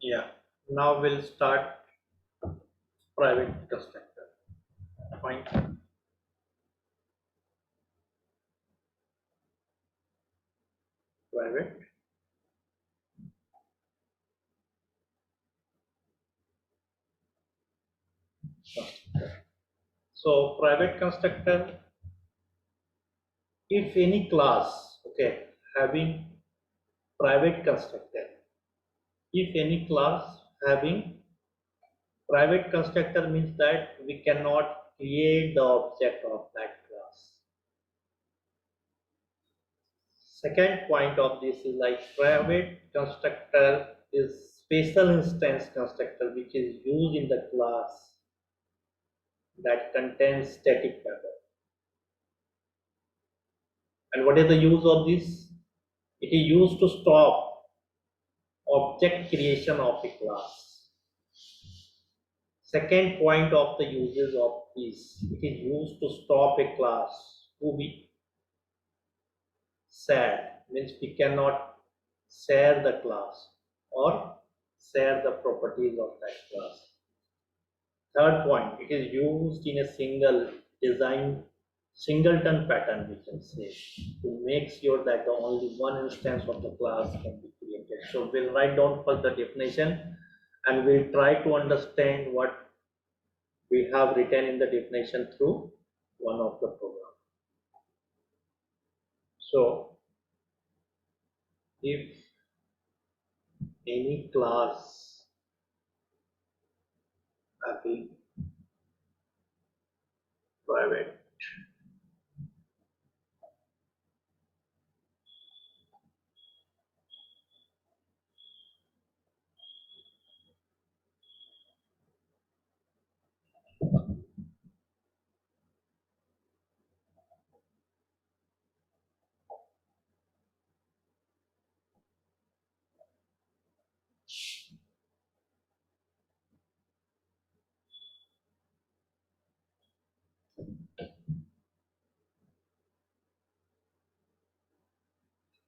Yeah. Now we'll start private constructor. Fine. Private constructor. So private constructor, if any class, okay, having private constructor, if any class having private constructor means that we cannot create the object of that class. Second point of this is like private constructor is special instance constructor which is used in the class that contains static method. And what is the use of this? It is used to stop object creation of a class. Second point of the uses of this, it is used to stop a class to be shared, means we cannot share the class or share the properties of that class. Third point, it is used in a single design, singleton pattern, we can say, to make sure that the only one instance of the class can be created. So we'll write down first the definition and we'll try to understand what we have written in the definition through one of the program. So if any class having private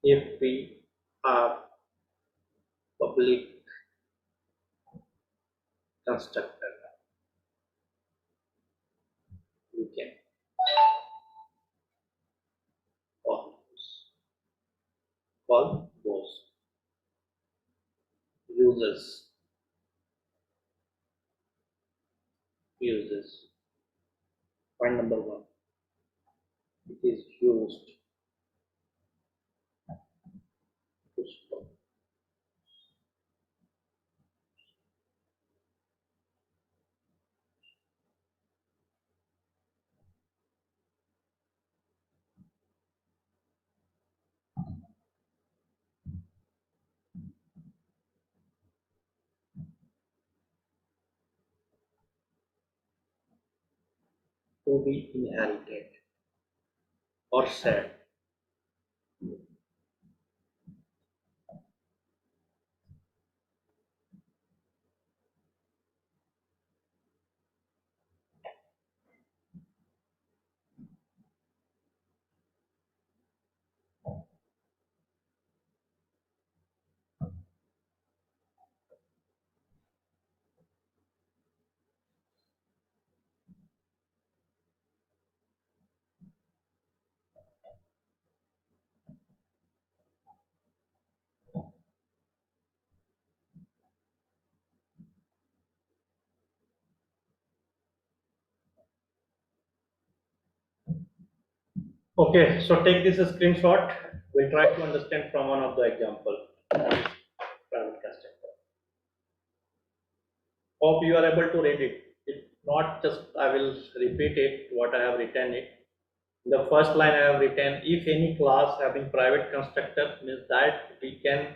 if we have public constructor, we can call those uses uses. Point number one, it is used to stop to be inherited or shared. Okay, so take this screenshot. We'll try to understand from one of the example. Private constructor. Hope you are able to read it. If not, just I will repeat it what I have written it. In the first line I have written, if any class having private constructor means that we can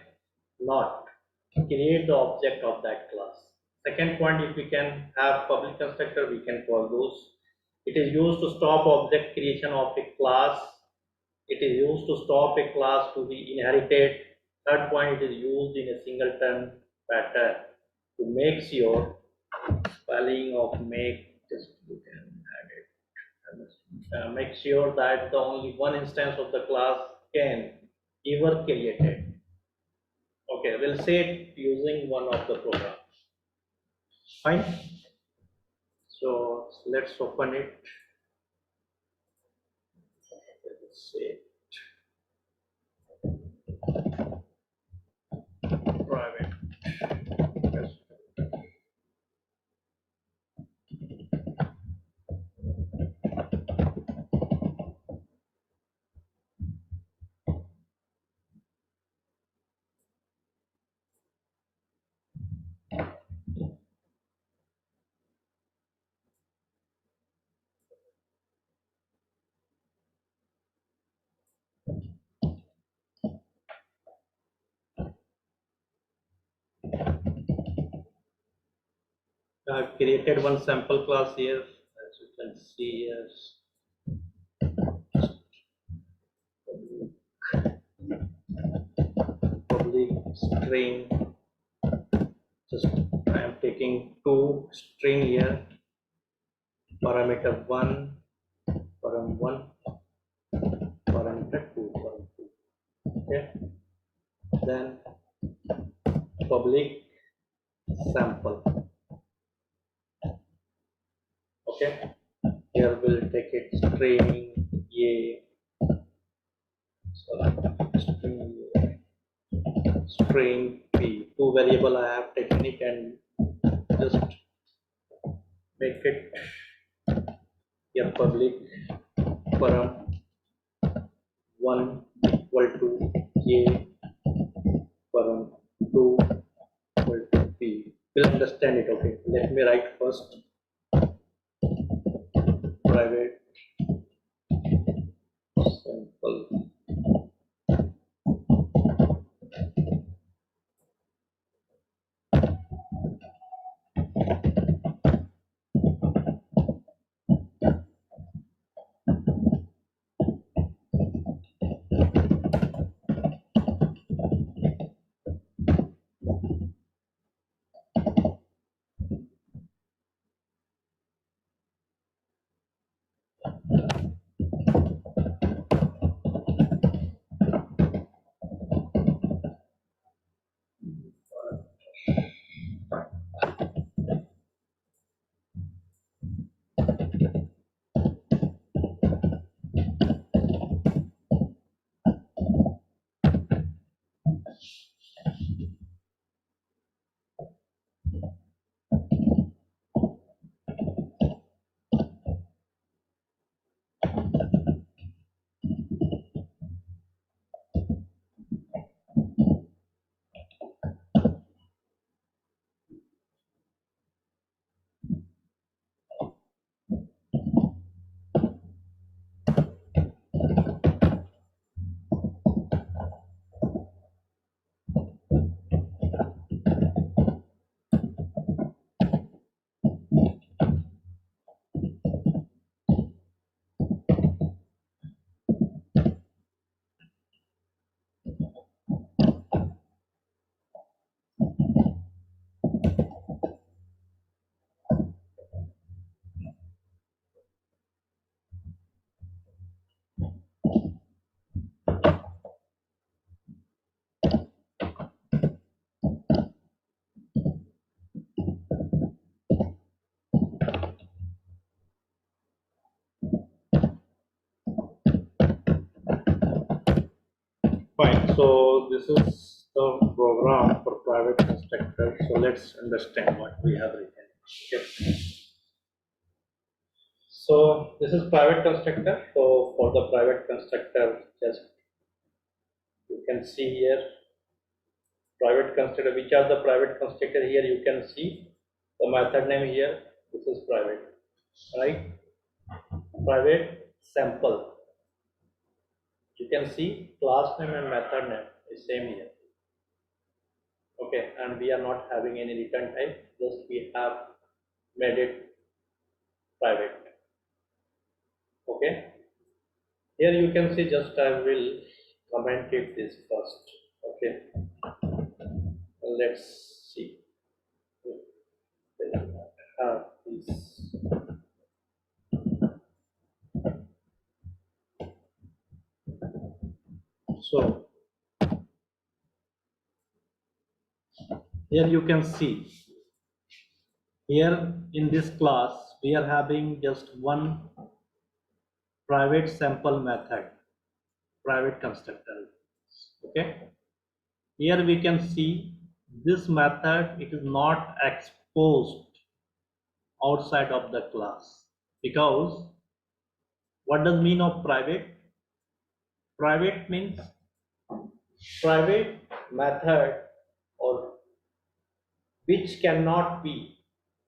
not create the object of that class. Second point, if we can have public constructor, we can call those. It is used to stop object creation of a class. It is used to stop a class to be inherited. Third point, it is used in a singleton pattern to make sure spelling of make, just you can add it. Make sure that the only one instance of the class can ever created. Okay, we'll say it using one of the programs. Fine. So let's open it. Let's say private. Yes. I've created one sample class here, as you can see here. Public string. Just I am taking two string here. Parameter 1, param 1, parameter 2, param 2. Okay. Then public sample. Okay. Here we'll take it string a. Sorry, string p. Two variable I have taken it and just make it your public param 1 equal to a param 2 equal to p. We'll understand it. Okay. Let me write first private sample. Fine. So this is the program for private constructor. So let's understand what we have written. Okay. So this is private constructor. So for the private constructor, just you can see here private constructor. Which are the private constructor here? You can see the method name here. This is private, right? Private sample. You can see class name and method name is same here. Okay, and we are not having any return type. Just we have made it private. Okay. Here you can see just I will comment it this first. Okay. Let's see. This. So Here you can see, here in this class we are having just one private sample method, private constructor. Okay, here we can see this method, it is not exposed outside of the class, because what does mean of private? Private means private method, or which cannot be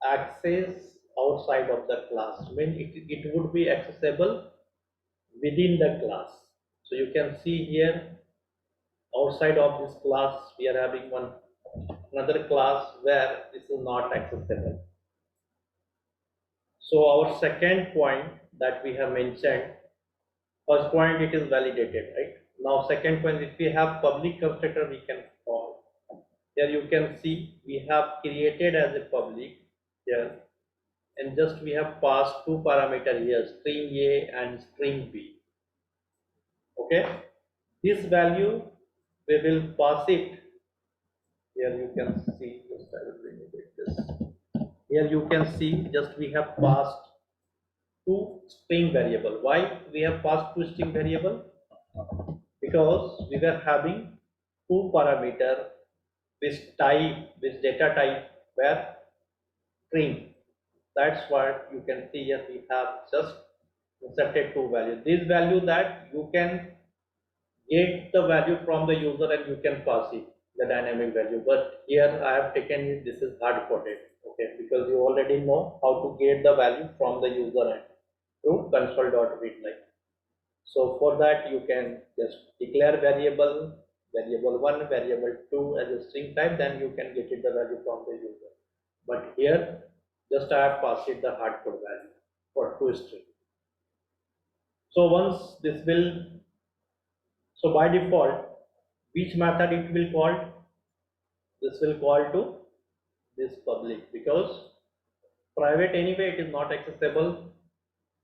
accessed outside of the class. When it would be accessible within the class. So you can see here, outside of this class we are having another class where this is not accessible. So our second point that we have mentioned, first point it is validated, right? Now second point, if we have public constructor we can call. Here you can see we have created as a public here, and just we have passed two parameters here, string A and string B. Okay, this value we will pass it. Here you can see, just I will bring it like this. Here you can see, just we have passed two string variable. Why we have passed two string variable? Because we were having two parameter with data type were string. That's what you can see here. We have just inserted two values. This value that you can get the value from the user and you can pass it the dynamic value, but here I have taken it, this is hard coded. Okay, because you already know how to get the value from the user end through console.readline. So for that you can just declare variable 1, variable 2 as a string type, then you can get it the value from the user. But here just I have passed it the hardcode value for two string. So once this will, so by default, which method it will call? This will call to this public, because private anyway it is not accessible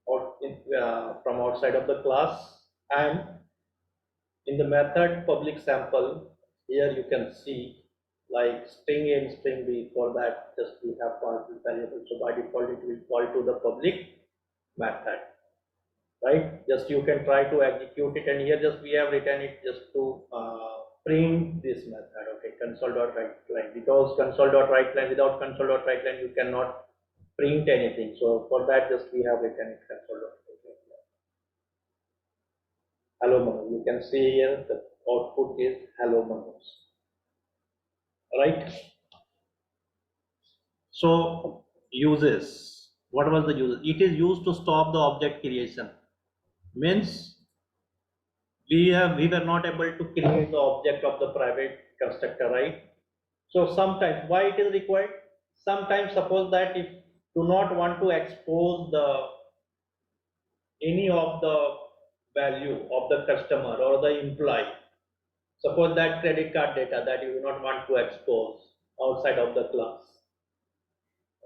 or from outside of the class, and in the method public sample, here you can see like string A and string B. For that just we have passed this variable, so by default it will call to the public method, right? Just you can try to execute it, and here just we have written it just to print this method. Okay, console.writeLine, because console.writeLine, without console.writeLine you cannot print anything. So for that just we have written it console.writeLine. Hello menu, you can see here the output is hello menus, right? So uses, what was the use? It is used to stop the object creation. Means we were not able to create the object of the private constructor, right? So sometimes why it is required? Sometimes suppose that if do not want to expose the any of the value of the customer or the employee, suppose that credit card data that you do not want to expose outside of the class,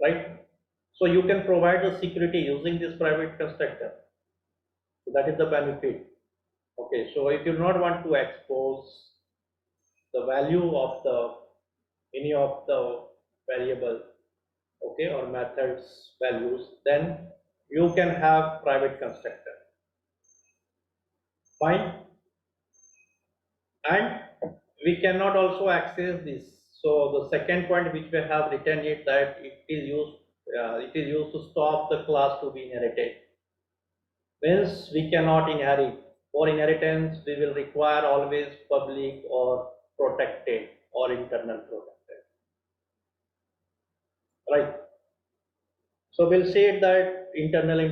right? So you can provide the security using this private constructor. So that is the benefit. Okay, so if you do not want to expose the value of the any of the variable, okay, or methods values, then you can have private constructor. Fine. And we cannot also access this. So the second point which we have written is that it is used to stop the class to be inherited. Means we cannot inherit. For inheritance we will require always public or protected or internal protected, right? So we'll say that internal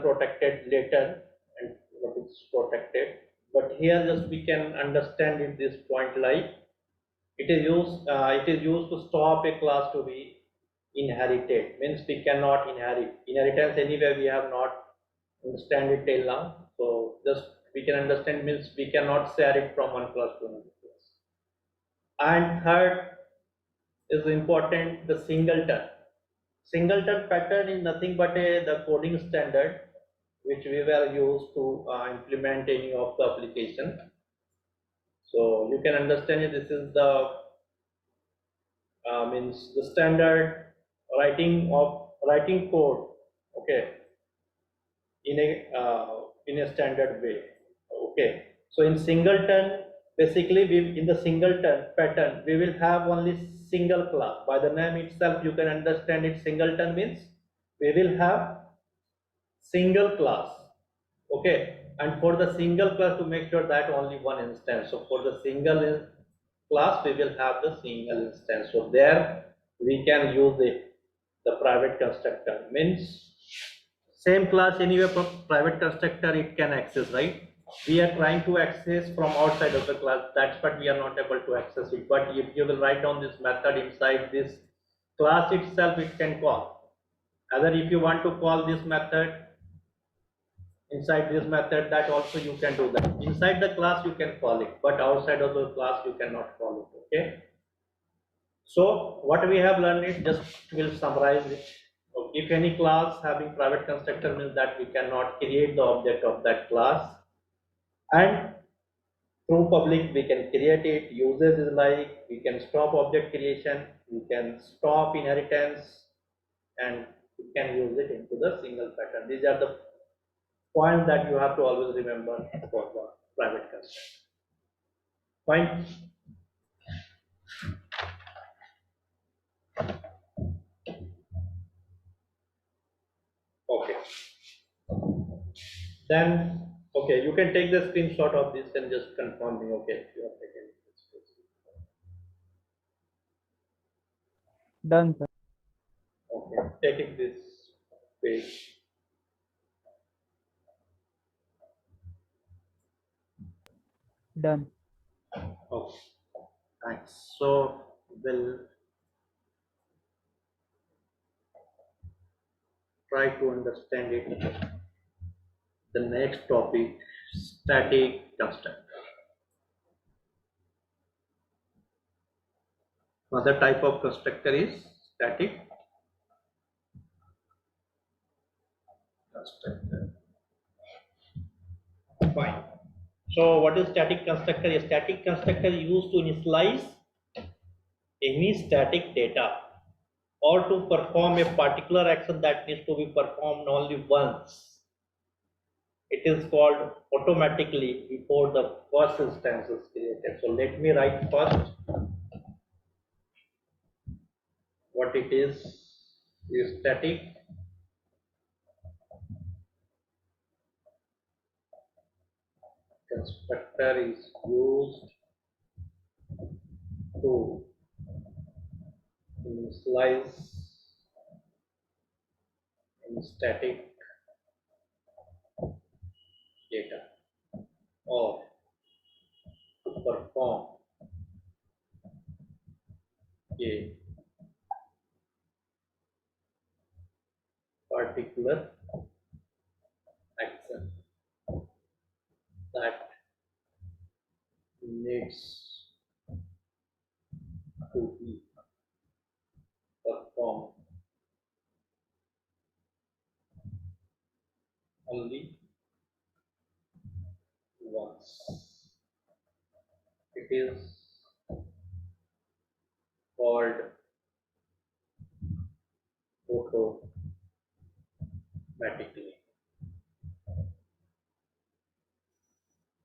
protected later, and what is protected. But here just we can understand in this point like it is used to stop a class to be inherited. Means we cannot inherit. Inheritance anyway we have not understand it till now. So just we can understand means we cannot share it from one class to another class. And third is important, the singleton. Singleton pattern is nothing but the coding standard which we were used to implement any of the application. So you can understand it, this is the means the standard writing code, okay, in a standard way. Okay, so in singleton, basically in the singleton pattern, we will have only single class. By the name itself, you can understand it. Singleton means we will have single class. Okay, and for the single class, to make sure that only one instance. So for the class, we will have the single instance. So there we can use the private constructor. Means same class anyway, private constructor it can access, right? We are trying to access from outside of the class. That's what we are not able to access it. But if you will write down this method inside this class itself, it can call. Either if you want to call this method inside this method, that also you can do that. Inside the class you can call it, but outside of the class you cannot call it. Okay, so what we have learned is, just will summarize it. If any class having private constructor, means that we cannot create the object of that class, and through public we can create it. Uses is like we can stop object creation, we can stop inheritance, and we can use it into the single pattern. These are the point that you have to always remember for the private constructor. Fine. Okay. Then, okay, you can take the screenshot of this and just confirm me. Okay, you have taken it. Done, sir. Okay, taking this page. Done. Okay, thanks. So we'll try to understand it. The next topic, static constructor. Another type of constructor is static constructor. Fine. So what is static constructor? A static constructor is used to initialize any static data or to perform a particular action that needs to be performed only once. It is called automatically before the first instance is created. So let me write first what it is. Static constructor is used to initialize in static data or to perform a particular action that needs to be performed only once. It is called automatically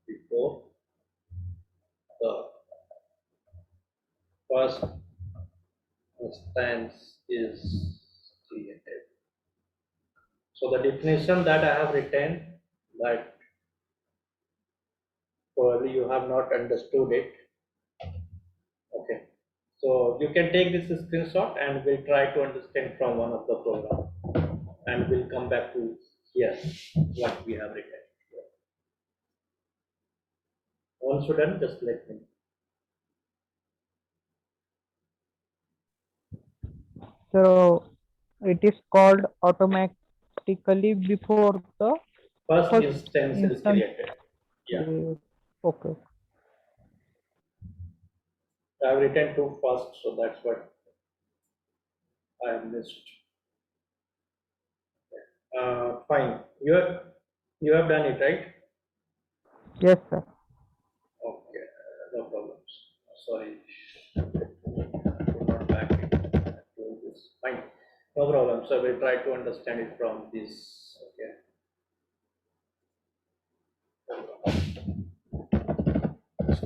before the first instance is created. So the definition that I have written, that probably you have not understood it. Okay. So you can take this screenshot and we'll try to understand from one of the program, and we'll come back to here what we have written. All students, just let me know. So it is called automatically before the First first instance is instance. created. Yeah, Okay. I have written two first, so that's what I have missed. Fine. You have done it, right? Yes, sir. Okay, no problems. Sorry, I could not back Fine, no problem. So we'll try to understand it from this. Okay,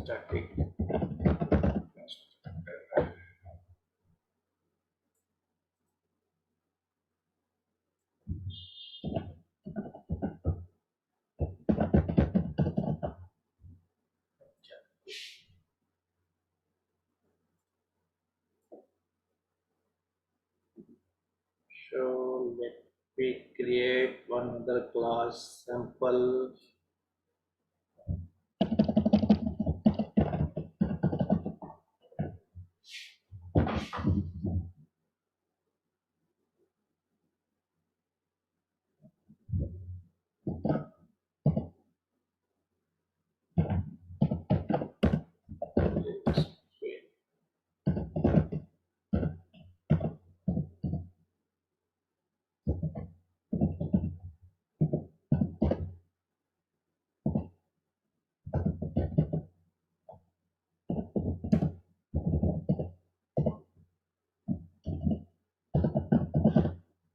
static. So let me create one other class sample.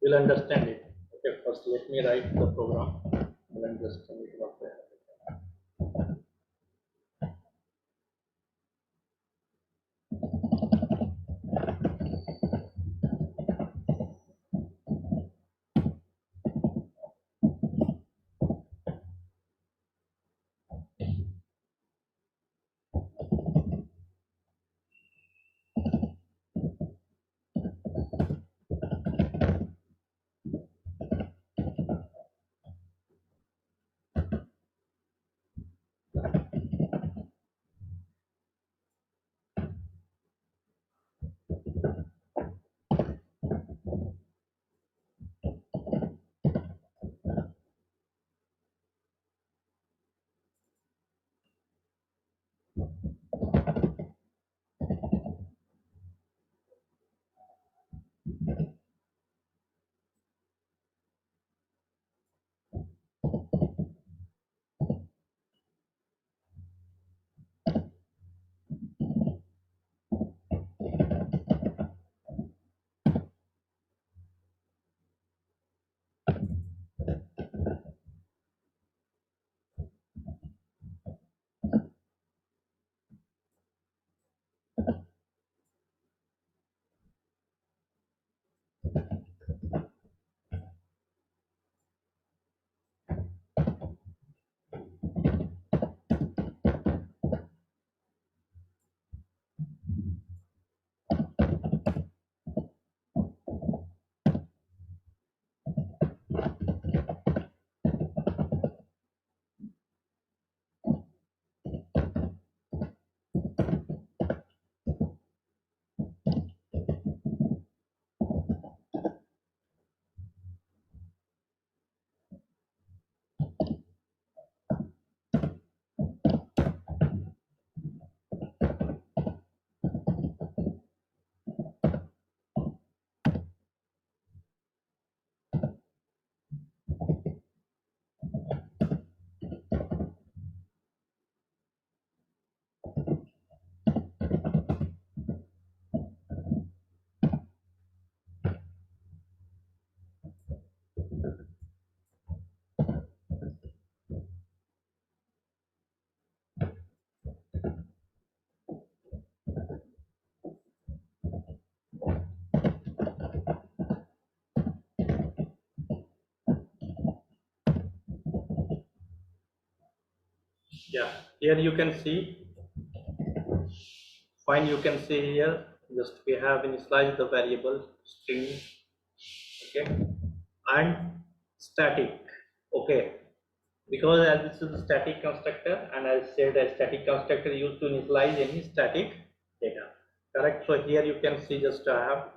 We'll understand it. Okay, first let me write the program. We'll understand it what we have. Yeah, here you can see, fine, you can see here, just we have initialized the variable string, okay, and static, okay, because as this is a static constructor and I said a static constructor used to initialize any static data, correct? So here you can see just I have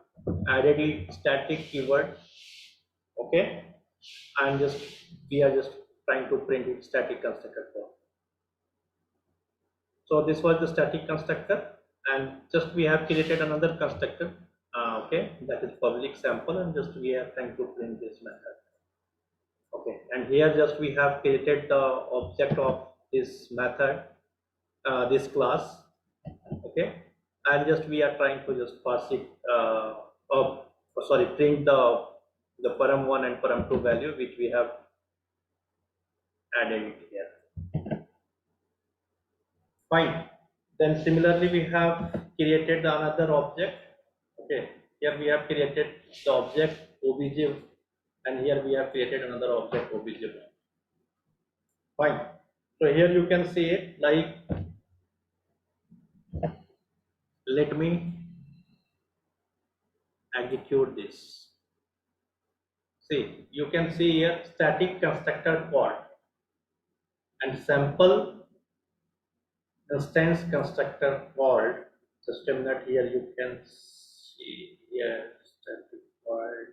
added a static keyword, okay, and just we are just trying to print it static constructor form. So this was the static constructor, and just we have created another constructor, okay, that is public sample, and just we are trying to print this method, okay, and here just we have created the object of this method, this class, okay, and just we are trying to just pass it up sorry, print the param1 and param2 value which we have added it here. Fine. Then similarly we have created another object. Okay, here we have created the object obj, and here we have created another object obj. Fine. So here you can see it like, let me execute this. See, you can see here static constructor called and sample instance constructor called. Systemnet, here you can see here static called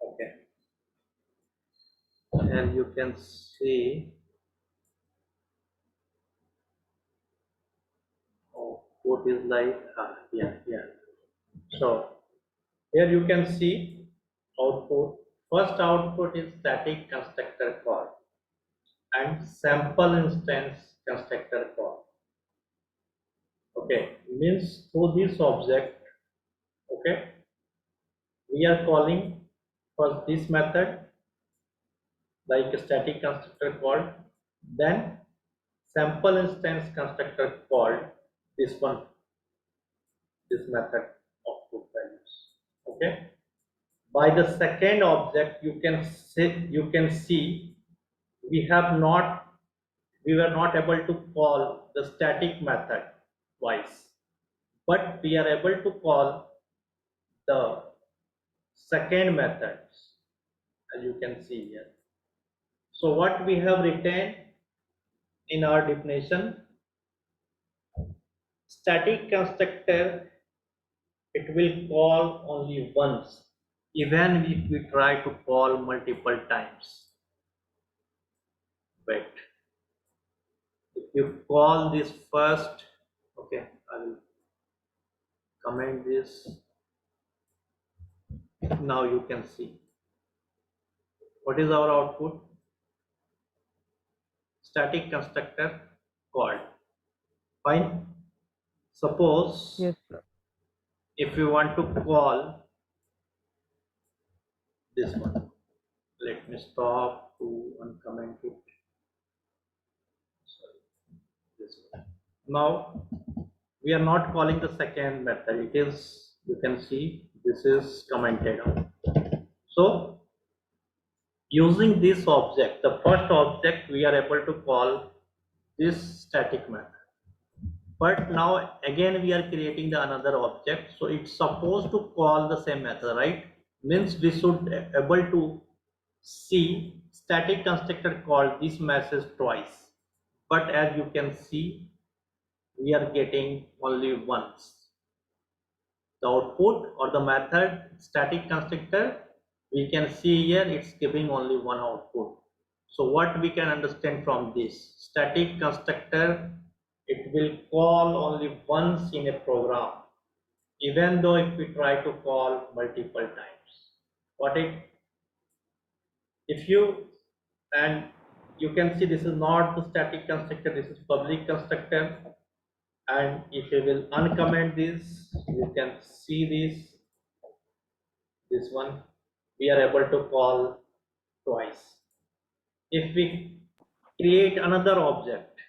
okay, and you can see what is like yeah. So here you can see output. First output is static constructor call and sample instance constructor call. Okay, means through this object, okay, we are calling first this method like a static constructor called, then sample instance constructor called this one, this method output values. Okay, by the second object you can see we were not able to call the static method twice, but we are able to call the second methods, as you can see here. So what we have written in our definition, static constructor, it will call only once, even if we try to call multiple times. Wait, if you call this first, okay, I will comment this. Now you can see what is our output. Static constructor called. Fine. Suppose Yes, sir. if you want to call this one, let me stop to uncomment it. Sorry, this one. Now we are not calling the second method. It is, you can see this is commented on. So using this object, the first object, we are able to call this static method. But now again we are creating the another object, so it's supposed to call the same method, right? Means we should able to see static constructor call this message twice, but as you can see we are getting only once. The output or the method static constructor, we can see here it's giving only one output. So what we can understand from this, static constructor, it will call only once in a program, even though if we try to call multiple times. What it, if you, and you can see this is not the static constructor, this is public constructor, and if you will uncomment this, you can see this one, we are able to call twice. If we create another object,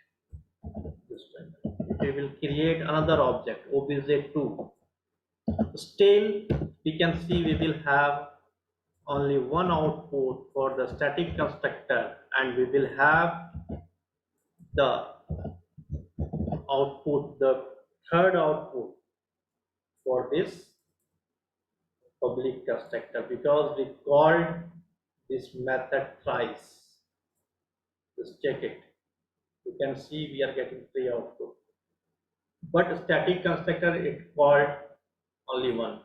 this one, if we will create another object obj2, still we can see we will have only one output for the static constructor, and we will have the output, the third output for this public constructor, because we called this method thrice. Just check it. You can see we are getting three output, but static constructor it called only once.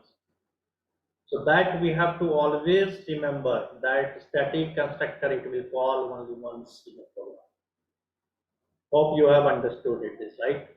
So that we have to always remember that static constructor it will call only once in a program. Hope you have understood it, this, right?